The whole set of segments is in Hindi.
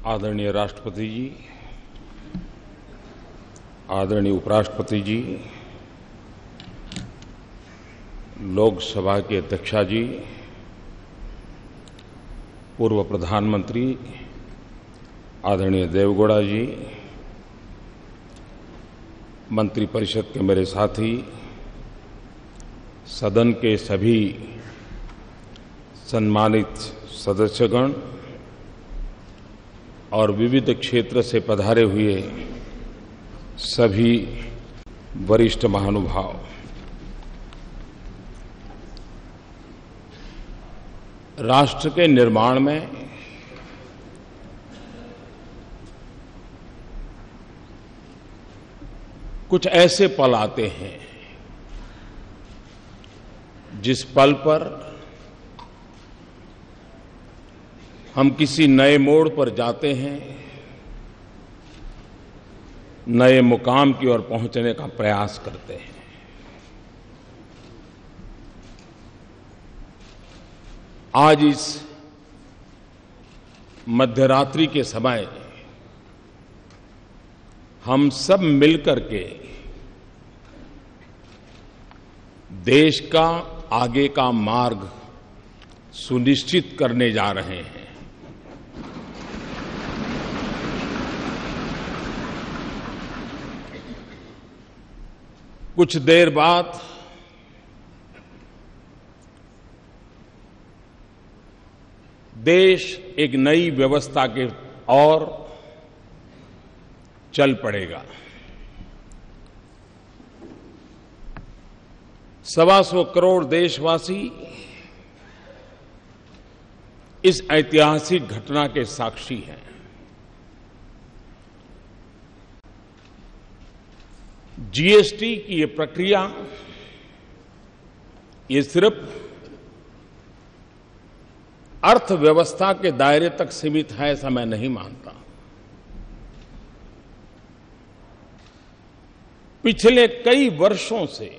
आदरणीय राष्ट्रपति जी, आदरणीय उपराष्ट्रपति जी, लोकसभा के अध्यक्षा जी, पूर्व प्रधानमंत्री आदरणीय देवेगौड़ा जी, मंत्रिपरिषद के मेरे साथी, सदन के सभी सम्मानित सदस्यगण और विविध क्षेत्र से पधारे हुए सभी वरिष्ठ महानुभाव, राष्ट्र के निर्माण में कुछ ऐसे पल आते हैं जिस पल पर हम किसी नए मोड़ पर जाते हैं, नए मुकाम की ओर पहुंचने का प्रयास करते हैं। आज इस मध्यरात्रि के समय हम सब मिलकर के देश का आगे का मार्ग सुनिश्चित करने जा रहे हैं। कुछ देर बाद देश एक नई व्यवस्था के ओर चल पड़ेगा। 125 करोड़ देशवासी इस ऐतिहासिक घटना के साक्षी हैं। जीएसटी की ये प्रक्रिया ये सिर्फ अर्थव्यवस्था के दायरे तक सीमित है, ऐसा मैं नहीं मानता। पिछले कई वर्षों से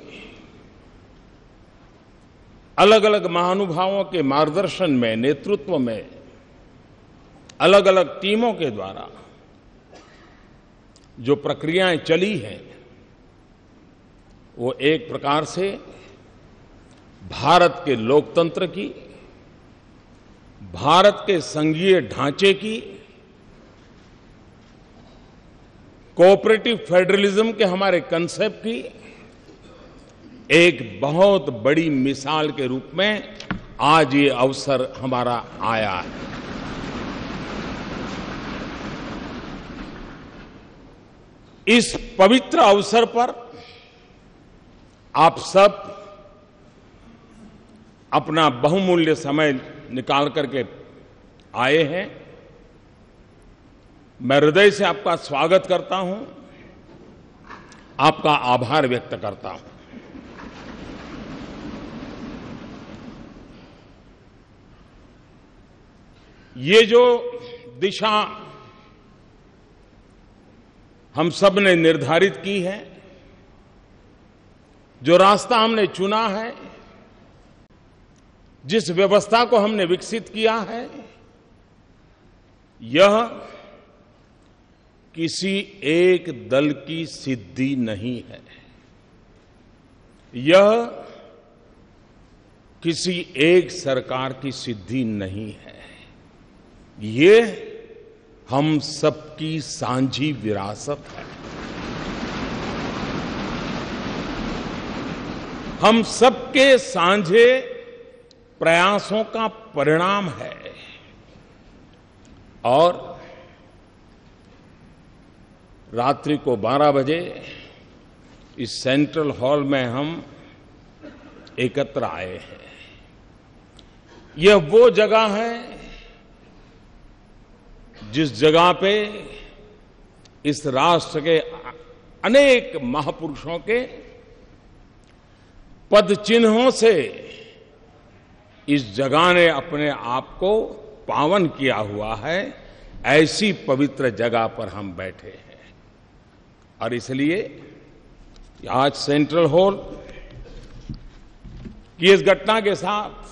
अलग अलग महानुभावों के मार्गदर्शन में, नेतृत्व में, अलग अलग टीमों के द्वारा जो प्रक्रियाएं चली हैं, वो एक प्रकार से भारत के लोकतंत्र की, भारत के संघीय ढांचे की, कोऑपरेटिव फेडरलिज्म के हमारे कंसेप्ट की एक बहुत बड़ी मिसाल के रूप में आज ये अवसर हमारा आया है। इस पवित्र अवसर पर आप सब अपना बहुमूल्य समय निकाल करके आए हैं। मैं हृदय से आपका स्वागत करता हूं, आपका आभार व्यक्त करता हूं। ये जो दिशा हम सब ने निर्धारित की है, जो रास्ता हमने चुना है, जिस व्यवस्था को हमने विकसित किया है, यह किसी एक दल की सिद्धि नहीं है। यह किसी एक सरकार की सिद्धि नहीं है। ये हम सबकी साझी विरासत है। हम सबके साझे प्रयासों का परिणाम है। और रात्रि को 12 बजे इस सेंट्रल हॉल में हम एकत्र आए हैं। यह वो जगह है जिस जगह पे इस राष्ट्र के अनेक महापुरुषों के पद चिन्हों से इस जगह ने अपने आप को पावन किया हुआ है। ऐसी पवित्र जगह पर हम बैठे हैं और इसलिए आज सेंट्रल हॉल की इस घटना के साथ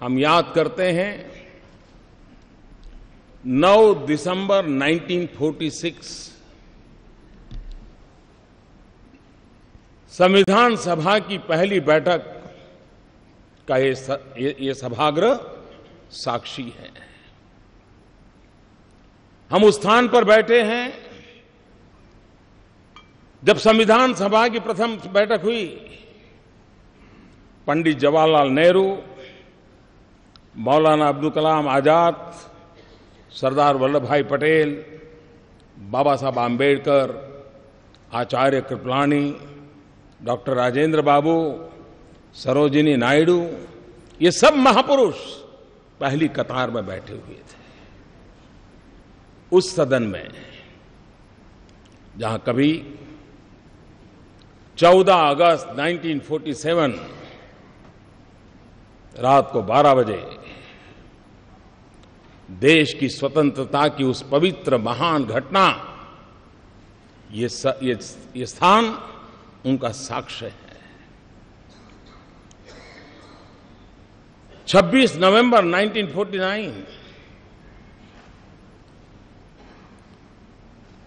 हम याद करते हैं 9 दिसंबर 1946 संविधान सभा की पहली बैठक का ये सभागृह साक्षी है। हम उस स्थान पर बैठे हैं जब संविधान सभा की प्रथम बैठक हुई। पंडित जवाहरलाल नेहरू, मौलाना अब्दुल कलाम आजाद, सरदार वल्लभ भाई पटेल, बाबा साहब आम्बेडकर, आचार्य कृपलानी, डॉक्टर राजेंद्र बाबू, सरोजिनी नायडू, ये सब महापुरुष पहली कतार में बैठे हुए थे। उस सदन में जहां कभी 14 अगस्त 1947 रात को 12 बजे देश की स्वतंत्रता की उस पवित्र महान घटना, ये स्थान उनका साक्ष्य है। 26 नवंबर 1949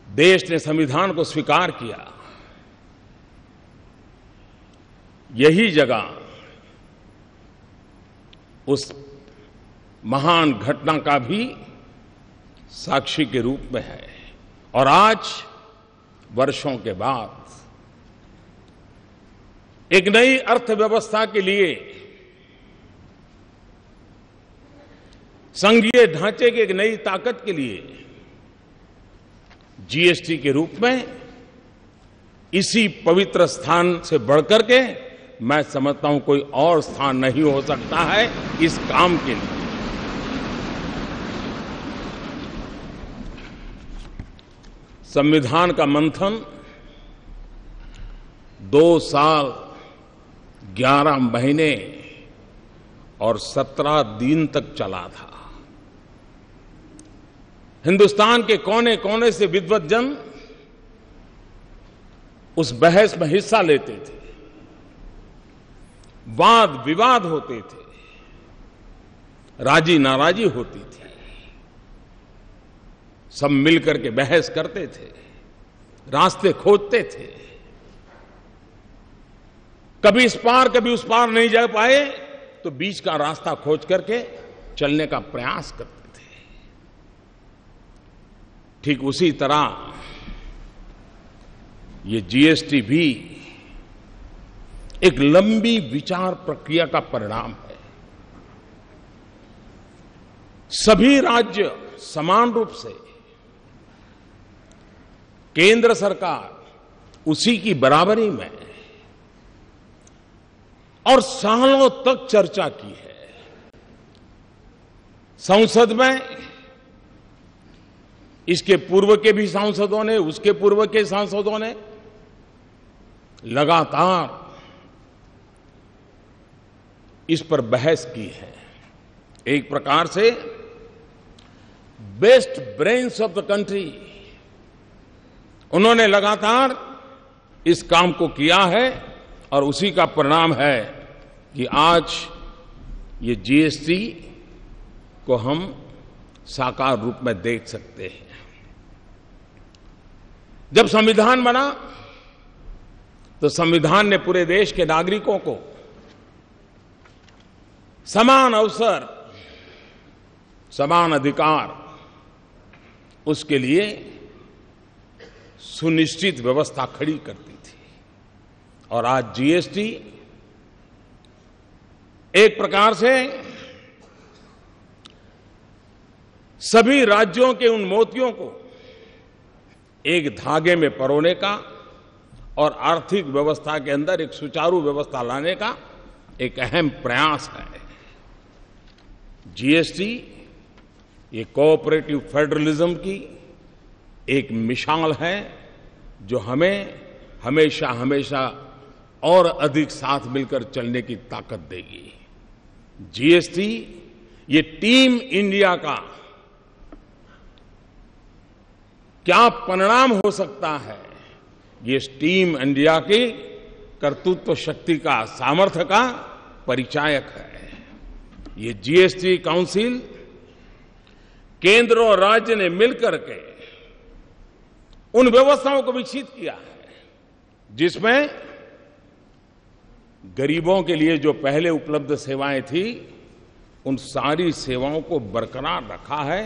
देश ने संविधान को स्वीकार किया। यही जगह उस महान घटना का भी साक्षी के रूप में है। और आज वर्षों के बाद एक नई अर्थव्यवस्था के लिए, संघीय ढांचे की एक नई ताकत के लिए जीएसटी के रूप में इसी पवित्र स्थान से बढ़कर के मैं समझता हूं कोई और स्थान नहीं हो सकता है इस काम के लिए। संविधान का मंथन 2 साल 11 महीने और 17 दिन तक चला था। हिंदुस्तान के कोने कोने से विद्वत जन उस बहस में हिस्सा लेते थे, वाद विवाद होते थे, राजी नाराजी होती थी, सब मिलकर के बहस करते थे, रास्ते खोजते थे। कभी इस पार कभी उस पार नहीं जा पाए तो बीच का रास्ता खोज करके चलने का प्रयास करते थे। ठीक उसी तरह ये जीएसटी भी एक लंबी विचार प्रक्रिया का परिणाम है। सभी राज्य समान रूप से, केंद्र सरकार उसी की बराबरी में और सालों तक चर्चा की है। संसद में इसके पूर्व के भी सांसदों ने, उसके पूर्व के सांसदों ने लगातार इस पर बहस की है। एक प्रकार से best brains of the country उन्होंने लगातार इस काम को किया है और उसी का परिणाम है कि आज ये जीएसटी को हम साकार रूप में देख सकते हैं। जब संविधान बना तो संविधान ने पूरे देश के नागरिकों को समान अवसर, समान अधिकार, उसके लिए सुनिश्चित व्यवस्था खड़ी करती थी। और आज जीएसटी एक प्रकार से सभी राज्यों के उन मोतियों को एक धागे में परोने का और आर्थिक व्यवस्था के अंदर एक सुचारू व्यवस्था लाने का एक अहम प्रयास है। जीएसटी ये कोऑपरेटिव फेडरलिज्म की एक मिसाल है जो हमें हमेशा हमेशा और अधिक साथ मिलकर चलने की ताकत देगी। जीएसटी ये टीम इंडिया का क्या परिणाम हो सकता है, ये टीम इंडिया की कर्तृत्व शक्ति का, सामर्थ्य का परिचायक है। ये जीएसटी काउंसिल केंद्र और राज्य ने मिलकर के उन व्यवस्थाओं को विकसित किया है जिसमें गरीबों के लिए जो पहले उपलब्ध सेवाएं थी उन सारी सेवाओं को बरकरार रखा है।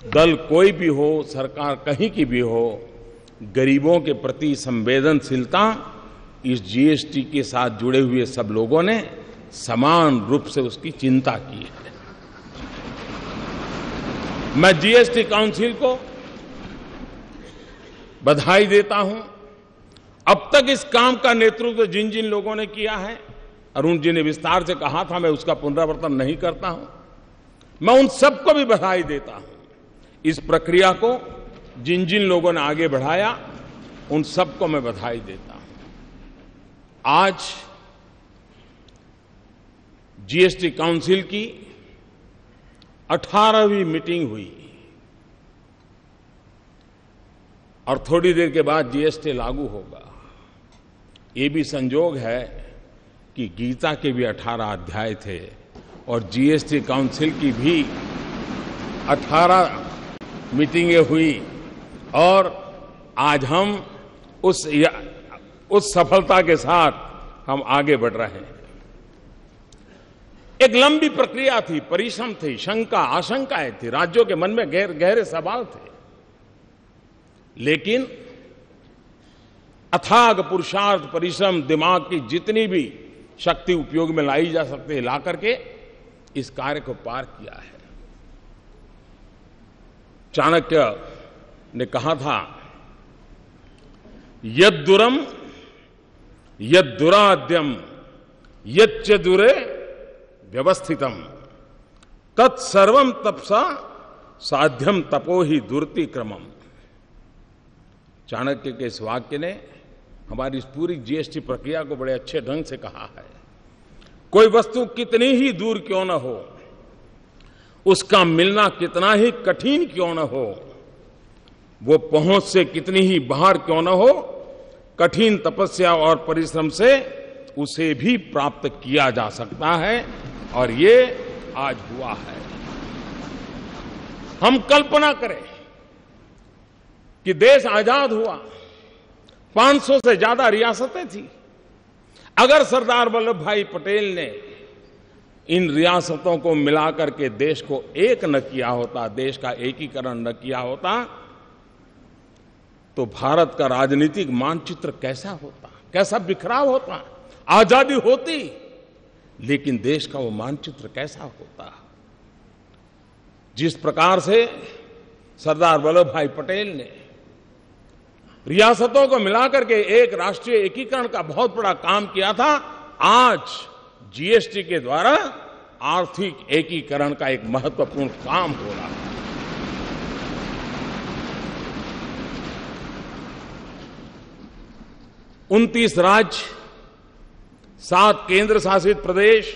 दल कोई भी हो, सरकार कहीं की भी हो, गरीबों के प्रति संवेदनशीलता इस जीएसटी के साथ जुड़े हुए सब लोगों ने समान रूप से उसकी चिंता की है। मैं जीएसटी काउंसिल को बधाई देता हूं। अब तक इस काम का नेतृत्व जिन जिन लोगों ने किया है, अरुण जी ने विस्तार से कहा था, मैं उसका पुनरावर्तन नहीं करता हूं। मैं उन सबको भी बधाई देता हूं। इस प्रक्रिया को जिन जिन लोगों ने आगे बढ़ाया उन सबको मैं बधाई देता हूं। आज जीएसटी काउंसिल की 18वीं मीटिंग हुई और थोड़ी देर के बाद जीएसटी लागू होगा। ये भी संयोग है कि गीता के भी 18 अध्याय थे और जीएसटी काउंसिल की भी 18 मीटिंगें हुई और आज हम उस सफलता के साथ हम आगे बढ़ रहे हैं। एक लंबी प्रक्रिया थी, परिश्रम थी, शंका आशंकाएं थी, राज्यों के मन में गहरे सवाल थे, लेकिन अथाग पुरुषार्थ, परिश्रम, दिमाग की जितनी भी शक्ति उपयोग में लाई जा सकती है, ला करके इस कार्य को पार किया है। चाणक्य ने कहा था, यद्दुरम यद्दुराद्यम यच्च दुरे व्यवस्थितम तत्सर्वम तपसा साध्यम तपो ही दुर्ति क्रमम। चाणक्य के इस वाक्य ने हमारी इस पूरी जीएसटी प्रक्रिया को बड़े अच्छे ढंग से कहा है। कोई वस्तु कितनी ही दूर क्यों न हो, उसका मिलना कितना ही कठिन क्यों न हो, वो पहुंच से कितनी ही बाहर क्यों न हो, कठिन तपस्या और परिश्रम से उसे भी प्राप्त किया जा सकता है और ये आज हुआ है। हम कल्पना करें कि देश आजाद हुआ, 500 से ज्यादा रियासतें थी। अगर सरदार वल्लभ भाई पटेल ने इन रियासतों को मिलाकर के देश को एक न किया होता, देश का एकीकरण न किया होता, तो भारत का राजनीतिक मानचित्र कैसा होता, कैसा बिखराव होता। आजादी होती लेकिन देश का वो मानचित्र कैसा होता। जिस प्रकार से सरदार वल्लभ भाई पटेल ने रियासतों को मिलाकर के एक राष्ट्रीय एकीकरण का बहुत बड़ा काम किया था, आज जीएसटी के द्वारा आर्थिक एकीकरण का एक महत्वपूर्ण काम हो रहा है। 29 राज्य, 7 केंद्र शासित प्रदेश,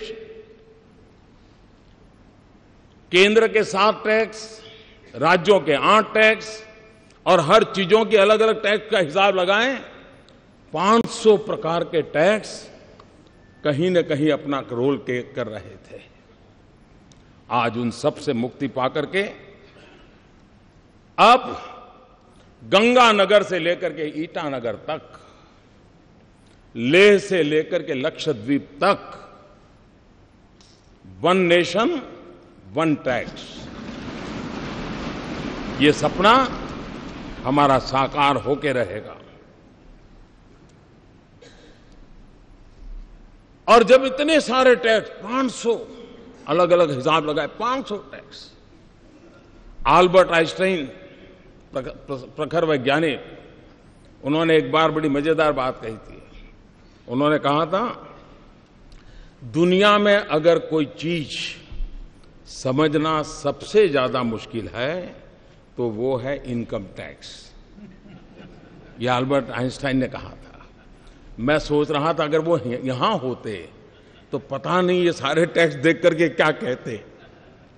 केंद्र के 7 टैक्स, राज्यों के 8 टैक्स और हर चीजों के अलग अलग टैक्स का हिसाब लगाएं, 500 प्रकार के टैक्स कहीं न कहीं अपना रोल कर रहे थे। आज उन सब से मुक्ति पाकर के अब गंगानगर से लेकर के ईटानगर तक, लेह से लेकर के लक्षद्वीप तक, वन नेशन वन टैक्स, ये सपना हमारा साकार होके रहेगा। और जब इतने सारे टैक्स, 500 अलग अलग हिसाब लगाए, 500 टैक्स। आल्बर्ट आइंस्टाइन प्रखर वैज्ञानिक, उन्होंने एक बार बड़ी मजेदार बात कही थी। उन्होंने कहा था, दुनिया में अगर कोई चीज समझना सबसे ज्यादा मुश्किल है तो वो है इनकम टैक्स। ये अल्बर्ट आइंस्टाइन ने कहा था। मैं सोच रहा था अगर वो यहां होते तो पता नहीं ये सारे टैक्स देख करके क्या कहते,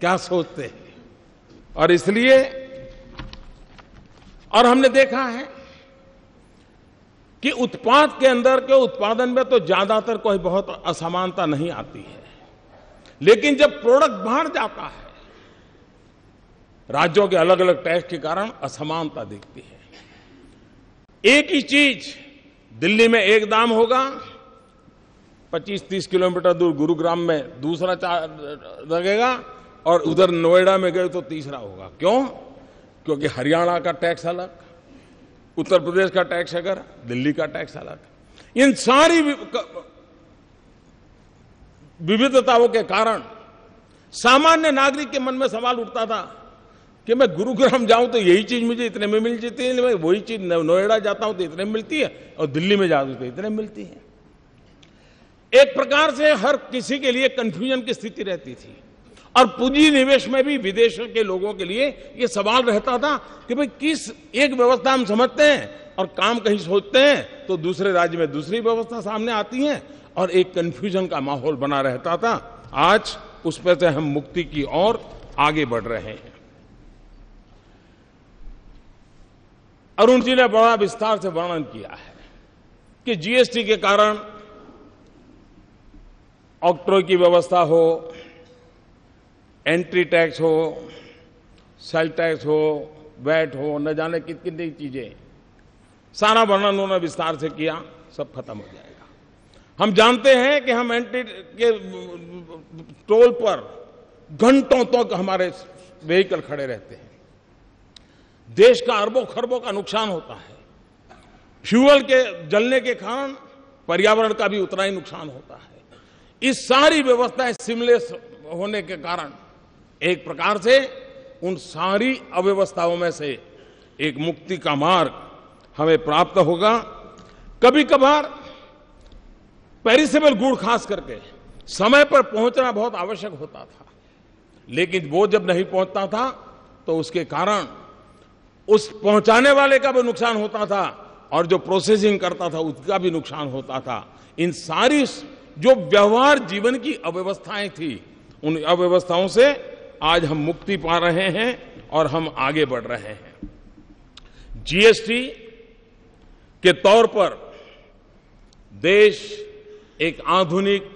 क्या सोचते। और इसलिए, और हमने देखा है कि उत्पाद के अंदर के उत्पादन में तो ज्यादातर कोई बहुत असमानता नहीं आती है, लेकिन जब प्रोडक्ट बाहर जाता है राज्यों के अलग अलग टैक्स के कारण असमानता दिखती है। एक ही चीज दिल्ली में एक दाम होगा, 25-30 किलोमीटर दूर गुरुग्राम में दूसरा लगेगा, और उधर नोएडा में गए तो तीसरा होगा। क्यों? क्योंकि हरियाणा का टैक्स अलग, उत्तर प्रदेश का टैक्स अलग, दिल्ली का टैक्स अलग। इन सारी विविधताओं के कारण सामान्य नागरिक के मन में सवाल उठता था कि मैं गुरुग्राम जाऊं तो यही चीज मुझे इतने में मिल जाती है, मैं वही चीज नोएडा जाता हूं तो इतने में मिलती है, और दिल्ली में जाता हूं तो इतने में मिलती है। एक प्रकार से हर किसी के लिए कंफ्यूजन की स्थिति रहती थी, और पूंजी निवेश में भी विदेशों के लोगों के लिए यह सवाल रहता था कि भाई किस एक व्यवस्था हम समझते हैं और काम कहीं सोचते हैं तो दूसरे राज्य में दूसरी व्यवस्था सामने आती है, और एक कंफ्यूजन का माहौल बना रहता था। आज उस पर से हम मुक्ति की ओर आगे बढ़ रहे हैं। अरुण जी ने बड़ा विस्तार से वर्णन किया है कि जीएसटी के कारण ऑक्ट्रॉय की व्यवस्था हो, एंट्री टैक्स हो, सेल टैक्स हो, वैट हो, न जाने कितनी चीजें, सारा वर्णन उन्होंने विस्तार से किया, सब खत्म हो जाएगा। हम जानते हैं कि हम एंट्री के टोल पर घंटों तक हमारे व्हीकल खड़े रहते हैं, देश का अरबों खरबों का नुकसान होता है। फ्यूल के जलने के कारण पर्यावरण का भी उतना ही नुकसान होता है। इस सारी व्यवस्थाएं सीमलेस होने के कारण एक प्रकार से उन सारी अव्यवस्थाओं में से एक मुक्ति का मार्ग हमें प्राप्त होगा। कभी कभार पेरिसेबल गुड़ खास करके समय पर पहुंचना बहुत आवश्यक होता था, लेकिन वो जब नहीं पहुंचता था तो उसके कारण उस पहुंचाने वाले का भी नुकसान होता था, और जो प्रोसेसिंग करता था उसका भी नुकसान होता था। इन सारी जो व्यवहार जीवन की अव्यवस्थाएं थी, उन अव्यवस्थाओं से आज हम मुक्ति पा रहे हैं और हम आगे बढ़ रहे हैं। जीएसटी के तौर पर देश एक आधुनिक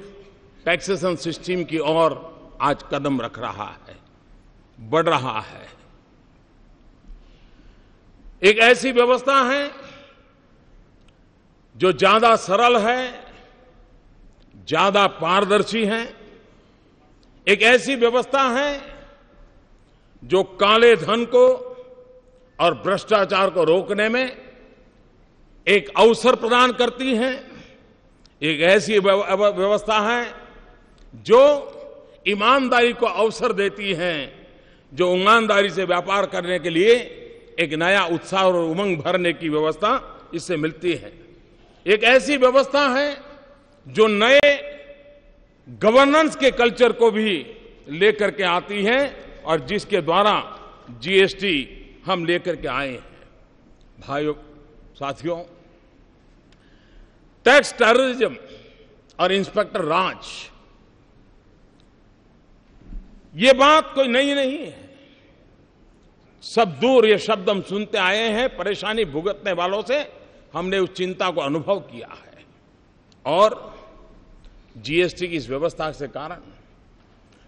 टैक्सेशन सिस्टम की ओर आज कदम रख रहा है, बढ़ रहा है। एक ऐसी व्यवस्था है जो ज्यादा सरल है, ज्यादा पारदर्शी है। एक ऐसी व्यवस्था है जो काले धन को और भ्रष्टाचार को रोकने में एक अवसर प्रदान करती है। एक ऐसी व्यवस्था है जो ईमानदारी को अवसर देती है, जो ईमानदारी से व्यापार करने के लिए एक नया उत्साह और उमंग भरने की व्यवस्था इससे मिलती है। एक ऐसी व्यवस्था है जो नए गवर्नेंस के कल्चर को भी लेकर के आती है, और जिसके द्वारा जीएसटी हम लेकर के आए हैं। भाइयों साथियों, टैक्स टेररिज्म और इंस्पेक्टर राज, ये बात कोई नई नहीं है। सब दूर ये शब्द हम सुनते आए हैं। परेशानी भुगतने वालों से हमने उस चिंता को अनुभव किया है, और जीएसटी की इस व्यवस्था के कारण,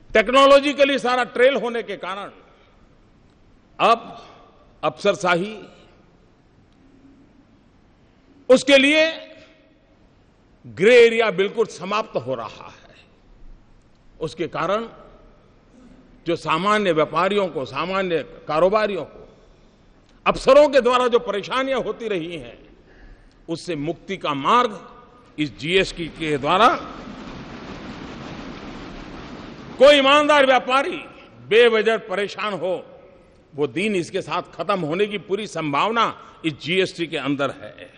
टेक्नोलॉजिकली सारा ट्रेल होने के कारण अब अफसरशाही, उसके लिए ग्रे एरिया बिल्कुल समाप्त हो रहा है। उसके कारण जो सामान्य व्यापारियों को, सामान्य कारोबारियों को, अफसरों के द्वारा जो परेशानियां होती रही हैं, उससे मुक्ति का मार्ग इस जीएसटी के द्वारा कोई ईमानदार व्यापारी बेवजह परेशान हो, वो दिन इसके साथ खत्म होने की पूरी संभावना इस जीएसटी के अंदर है।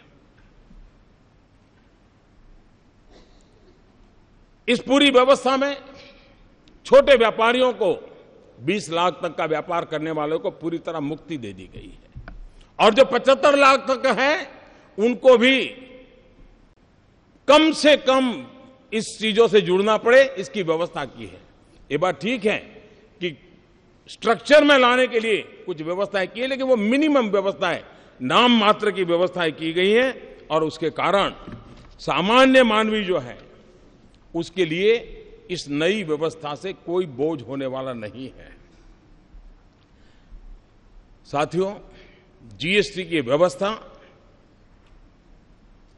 इस पूरी व्यवस्था में छोटे व्यापारियों को 20 लाख तक का व्यापार करने वालों को पूरी तरह मुक्ति दे दी गई है, और जो 75 लाख तक है उनको भी कम से कम इस चीजों से जुड़ना पड़े, इसकी व्यवस्था की है। ये बात ठीक है कि स्ट्रक्चर में लाने के लिए कुछ व्यवस्थाएं की है, लेकिन वो मिनिमम व्यवस्थाएं, नाम मात्र की व्यवस्थाएं की गई हैं, और उसके कारण सामान्य मानवी जो है उसके लिए इस नई व्यवस्था से कोई बोझ होने वाला नहीं है। साथियों, जीएसटी की व्यवस्था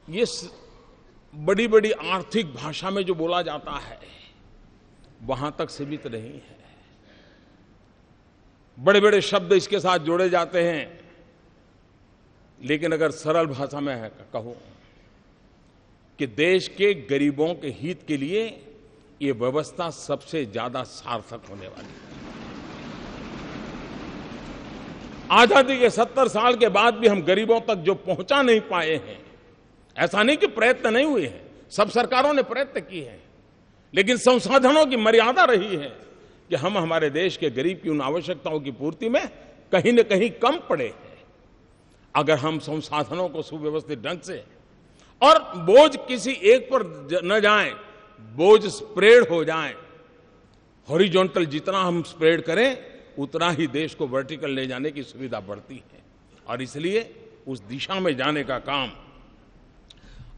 ये बड़ी बड़ी आर्थिक भाषा में जो बोला जाता है वहां तक सीमित नहीं है। बड़े बड़े शब्द इसके साथ जोड़े जाते हैं, लेकिन अगर सरल भाषा में कहूं कि देश के गरीबों के हित के लिए ये व्यवस्था सबसे ज्यादा सार्थक होने वाली है। आजादी के 70 साल के बाद भी हम गरीबों तक जो पहुंचा नहीं पाए हैं, ऐसा नहीं कि प्रयत्न नहीं हुए हैं, सब सरकारों ने प्रयत्न किए हैं, लेकिन संसाधनों की मर्यादा रही है कि हम हमारे देश के गरीब की उन आवश्यकताओं की पूर्ति में कहीं न कहीं कम पड़े हैं। अगर हम संसाधनों को सुव्यवस्थित ढंग से, और बोझ किसी एक पर न जाए, बोझ स्प्रेड हो जाए, हॉरिजॉन्टल जितना हम स्प्रेड करें उतना ही देश को वर्टिकल ले जाने की सुविधा बढ़ती है। और इसलिए उस दिशा में जाने का काम,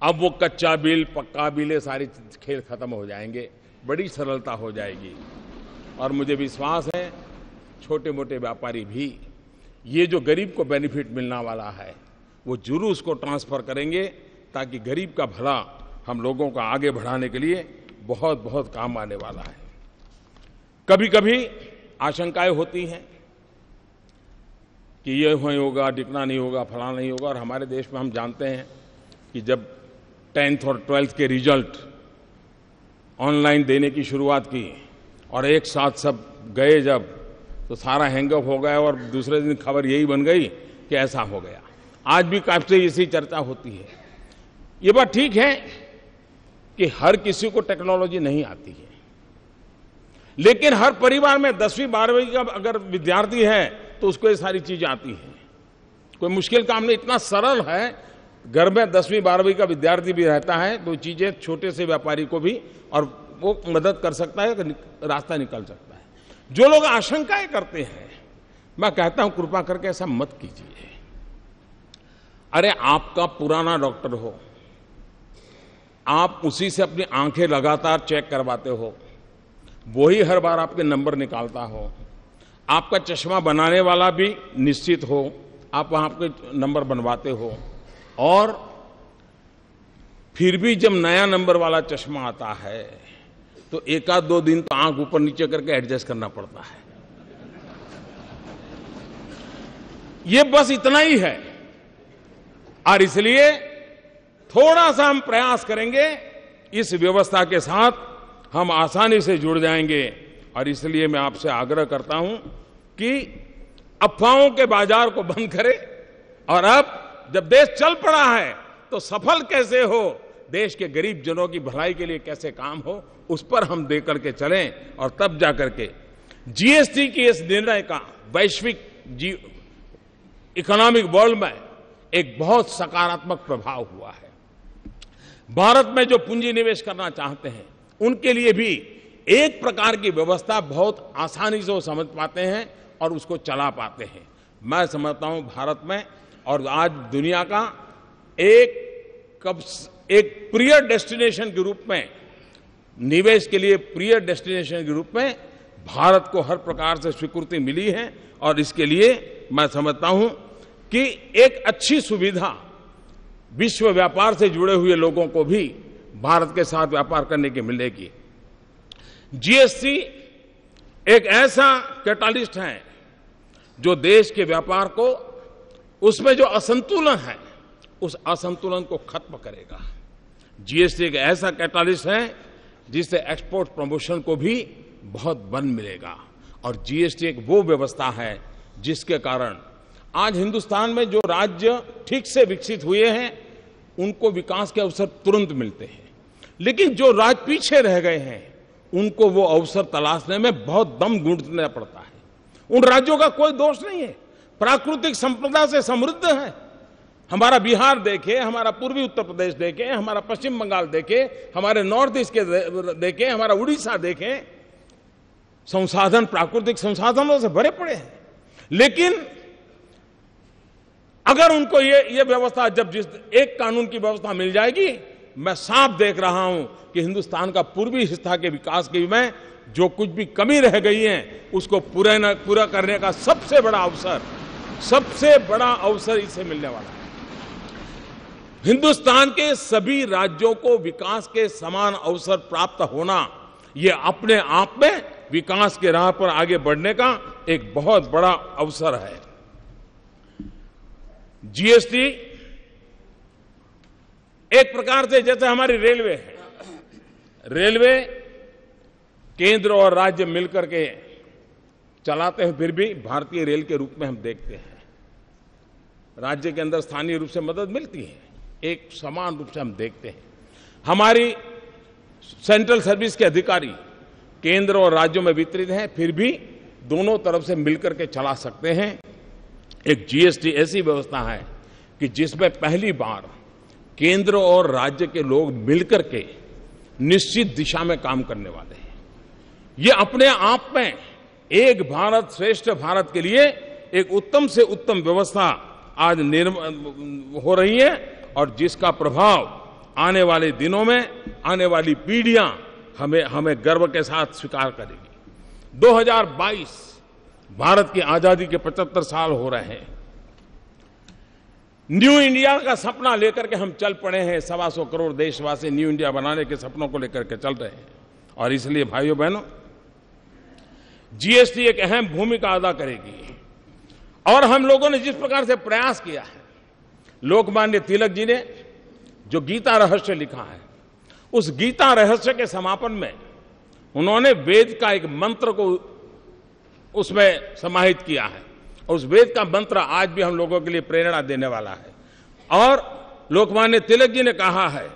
अब वो कच्चा बिल पक्का बिल ये सारी खेल खत्म हो जाएंगे, बड़ी सरलता हो जाएगी। और मुझे विश्वास है छोटे मोटे व्यापारी भी ये जो गरीब को बेनिफिट मिलने वाला है वो जरूर उसको ट्रांसफर करेंगे, ताकि गरीब का भला हम लोगों को आगे बढ़ाने के लिए बहुत बहुत काम आने वाला है। कभी कभी आशंकाएं होती हैं कि ये नहीं होगा, डिकना नहीं होगा, फलाना नहीं होगा। और हमारे देश में हम जानते हैं कि जब 10th और 12th के रिजल्ट ऑनलाइन देने की शुरुआत की और एक साथ सब गए जब, तो सारा हैंगअप हो गया और दूसरे दिन खबर यही बन गई कि ऐसा हो गया। आज भी काफी इसी चर्चा होती है। ये बात ठीक है कि हर किसी को टेक्नोलॉजी नहीं आती है, लेकिन हर परिवार में 10वीं 12वीं का अगर विद्यार्थी है तो उसको ये सारी चीजें आती हैं। कोई मुश्किल काम नहीं, इतना सरल है। घर में 10वीं 12वीं का विद्यार्थी भी रहता है तो चीजें छोटे से व्यापारी को भी, और वो मदद कर सकता है, रास्ता निकल सकता है। जो लोग आशंकाएं करते हैं, मैं कहता हूं कृपा करके ऐसा मत कीजिए। अरे आपका पुराना डॉक्टर हो, आप उसी से अपनी आंखें लगातार चेक करवाते हो, वही हर बार आपके नंबर निकालता हो, आपका चश्मा बनाने वाला भी निश्चित हो, आप वहां आपके नंबर बनवाते हो, और फिर भी जब नया नंबर वाला चश्मा आता है तो 1-2 दिन तो आंख ऊपर नीचे करके एडजस्ट करना पड़ता है। ये बस इतना ही है। और इसलिए थोड़ा सा हम प्रयास करेंगे, इस व्यवस्था के साथ हम आसानी से जुड़ जाएंगे। और इसलिए मैं आपसे आग्रह करता हूं कि अफवाहों के बाजार को बंद करें, और अब जब देश चल पड़ा है तो सफल कैसे हो, देश के गरीब जनों की भलाई के लिए कैसे काम हो, उस पर हम दे करके चलें। और तब जाकर के जीएसटी की इस निर्णय का वैश्विक इकोनॉमिक वर्ल्ड में एक बहुत सकारात्मक प्रभाव हुआ है। भारत में जो पूंजी निवेश करना चाहते हैं उनके लिए भी एक प्रकार की व्यवस्था बहुत आसानी से वो समझ पाते हैं और उसको चला पाते हैं। मैं समझता हूं भारत में और आज दुनिया का एक प्रिय डेस्टिनेशन के रूप में, निवेश के लिए प्रिय डेस्टिनेशन के रूप में भारत को हर प्रकार से स्वीकृति मिली है। और इसके लिए मैं समझता हूं कि एक अच्छी सुविधा विश्व व्यापार से जुड़े हुए लोगों को भी भारत के साथ व्यापार करने की मिलेगी। जीएसटी एक ऐसा कैटालिस्ट है जो देश के व्यापार को, उसमें जो असंतुलन है उस असंतुलन को खत्म करेगा। जीएसटी एक ऐसा कैटालिस्ट है जिससे एक्सपोर्ट प्रमोशन को भी बहुत बल मिलेगा। और जीएसटी एक वो व्यवस्था है जिसके कारण आज हिंदुस्तान में जो राज्य ठीक से विकसित हुए हैं उनको विकास के अवसर तुरंत मिलते हैं, लेकिन जो राज्य पीछे रह गए हैं उनको वो अवसर तलाशने में बहुत दम गूंथना पड़ता है। उन राज्यों का कोई दोष नहीं है, प्राकृतिक संपदा से समृद्ध है। हमारा बिहार देखें, हमारा पूर्वी उत्तर प्रदेश देखें, हमारा पश्चिम बंगाल देखें, हमारे नॉर्थ ईस्ट के देखें, हमारा उड़ीसा देखें, संसाधन प्राकृतिक संसाधनों से भरे पड़े हैं। लेकिन अगर उनको ये व्यवस्था, जब जिस एक कानून की व्यवस्था मिल जाएगी, मैं साफ देख रहा हूं कि हिंदुस्तान का पूर्वी हिस्सा के विकास के में जो कुछ भी कमी रह गई है उसको पूरा करने का सबसे बड़ा अवसर सबसे बड़ा अवसर इसे मिलने वाला है। हिंदुस्तान के सभी राज्यों को विकास के समान अवसर प्राप्त होना, यह अपने आप में विकास के राह पर आगे बढ़ने का एक बहुत बड़ा अवसर है। जीएसटी एक प्रकार से जैसे हमारी रेलवे है, रेलवे केंद्र और राज्य मिलकर के चलाते हैं, फिर भी भारतीय रेल के रूप में हम देखते हैं। राज्य के अंदर स्थानीय रूप से मदद मिलती है, एक समान रूप से हम देखते हैं। हमारी सेंट्रल सर्विस के अधिकारी केंद्र और राज्यों में वितरित हैं, फिर भी दोनों तरफ से मिलकर के चला सकते हैं। एक जीएसटी ऐसी व्यवस्था है कि जिसमें पहली बार केंद्र और राज्य के लोग मिलकर के निश्चित दिशा में काम करने वाले हैं। ये अपने आप में एक भारत श्रेष्ठ भारत के लिए एक उत्तम से उत्तम व्यवस्था आज हो रही है, और जिसका प्रभाव आने वाले दिनों में आने वाली पीढ़ियां हमें गर्व के साथ स्वीकार करेगी। 2022 भारत की आजादी के 75 साल हो रहे हैं। न्यू इंडिया का सपना लेकर के हम चल पड़े हैं। 125 करोड़ देशवासी न्यू इंडिया बनाने के सपनों को लेकर के चल रहे हैं, और इसलिए भाइयों बहनों, जीएसटी एक अहम भूमिका अदा करेगी। और हम लोगों ने जिस प्रकार से प्रयास किया है, लोकमान्य तिलक जी ने जो गीता रहस्य लिखा है, उस गीता रहस्य के समापन में उन्होंने वेद का एक मंत्र को उसमें समाहित किया है, और उस वेद का मंत्र आज भी हम लोगों के लिए प्रेरणा देने वाला है। और लोकमान्य तिलक जी ने कहा है,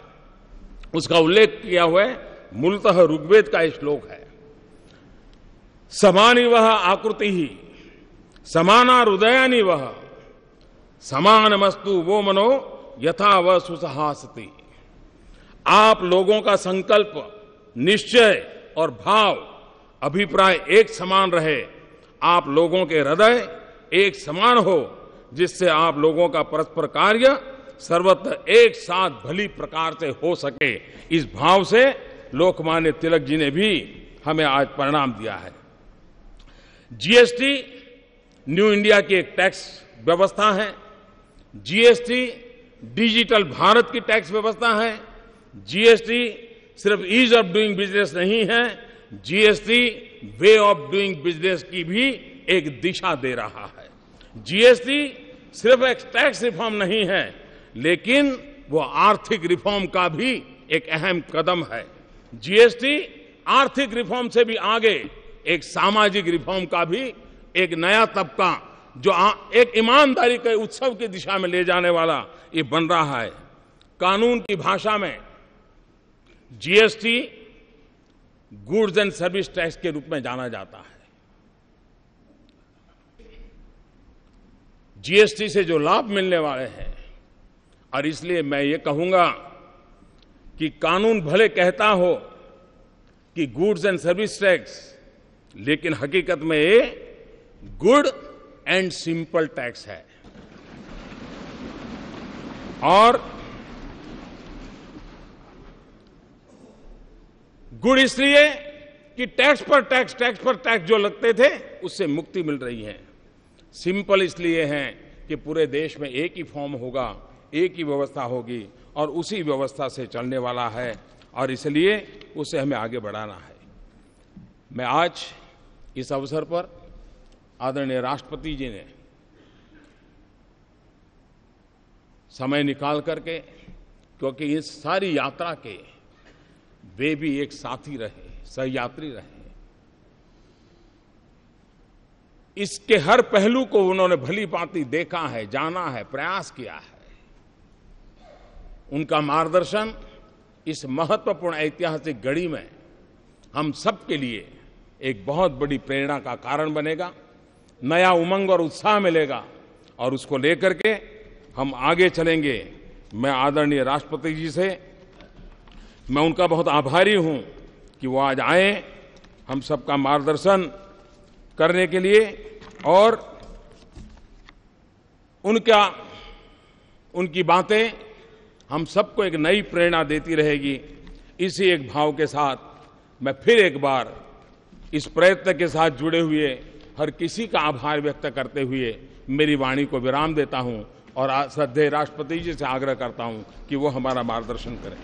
उसका उल्लेख किया हुआ है, मूलतः ऋग्वेद का एक श्लोक है, समानी वह आकृति ही समाना हृदयानि वह समानमस्तु वो मनो यथा वह सुसहासति। आप लोगों का संकल्प, निश्चय और भाव, अभिप्राय एक समान रहे, आप लोगों के हृदय एक समान हो, जिससे आप लोगों का परस्पर कार्य सर्वत्र एक साथ भली प्रकार से हो सके। इस भाव से लोकमान्य तिलक जी ने भी हमें आज परिणाम दिया है। जीएसटी न्यू इंडिया की एक टैक्स व्यवस्था है। जीएसटी डिजिटल भारत की टैक्स व्यवस्था है। जीएसटी सिर्फ ईज ऑफ डूइंग बिजनेस नहीं है, GST way of doing business की भी एक दिशा दे रहा है। जीएसटी सिर्फ एक टैक्स रिफॉर्म नहीं है, लेकिन वो आर्थिक रिफॉर्म का भी एक अहम कदम है। जीएसटी आर्थिक रिफॉर्म से भी आगे एक सामाजिक रिफॉर्म का भी एक नया तबका, जो एक ईमानदारी के उत्सव की दिशा में ले जाने वाला ये बन रहा है। कानून की भाषा में GST goods and service tax के रूप में जाना जाता है। जीएसटी से जो लाभ मिलने वाले हैं, और इसलिए मैं ये कहूंगा कि कानून भले कहता हो कि गुड्स एंड सर्विस टैक्स, लेकिन हकीकत में ये गुड एंड सिंपल टैक्स है। और गुड इसलिए कि टैक्स पर टैक्स जो लगते थे उससे मुक्ति मिल रही है। सिंपल इसलिए है कि पूरे देश में एक ही फॉर्म होगा, एक ही व्यवस्था होगी, और उसी व्यवस्था से चलने वाला है, और इसलिए उसे हमें आगे बढ़ाना है। मैं आज इस अवसर पर आदरणीय राष्ट्रपति जी ने समय निकाल करके, क्योंकि इस सारी यात्रा के वे भी एक साथी रहे, सहयात्री रहे, इसके हर पहलू को उन्होंने भली भांति देखा है, जाना है, प्रयास किया है। उनका मार्गदर्शन इस महत्वपूर्ण ऐतिहासिक घड़ी में हम सबके लिए एक बहुत बड़ी प्रेरणा का कारण बनेगा, नया उमंग और उत्साह मिलेगा, और उसको लेकर के हम आगे चलेंगे। मैं आदरणीय राष्ट्रपति जी से मैं उनका बहुत आभारी हूं कि वो आज आए हम सबका मार्गदर्शन करने के लिए, और उनकी बातें हम सबको एक नई प्रेरणा देती रहेगी। इसी एक भाव के साथ मैं फिर एक बार इस प्रयत्न के साथ जुड़े हुए हर किसी का आभार व्यक्त करते हुए मेरी वाणी को विराम देता हूं और श्रद्धेय राष्ट्रपति जी से आग्रह करता हूं कि वो हमारा मार्गदर्शन करें।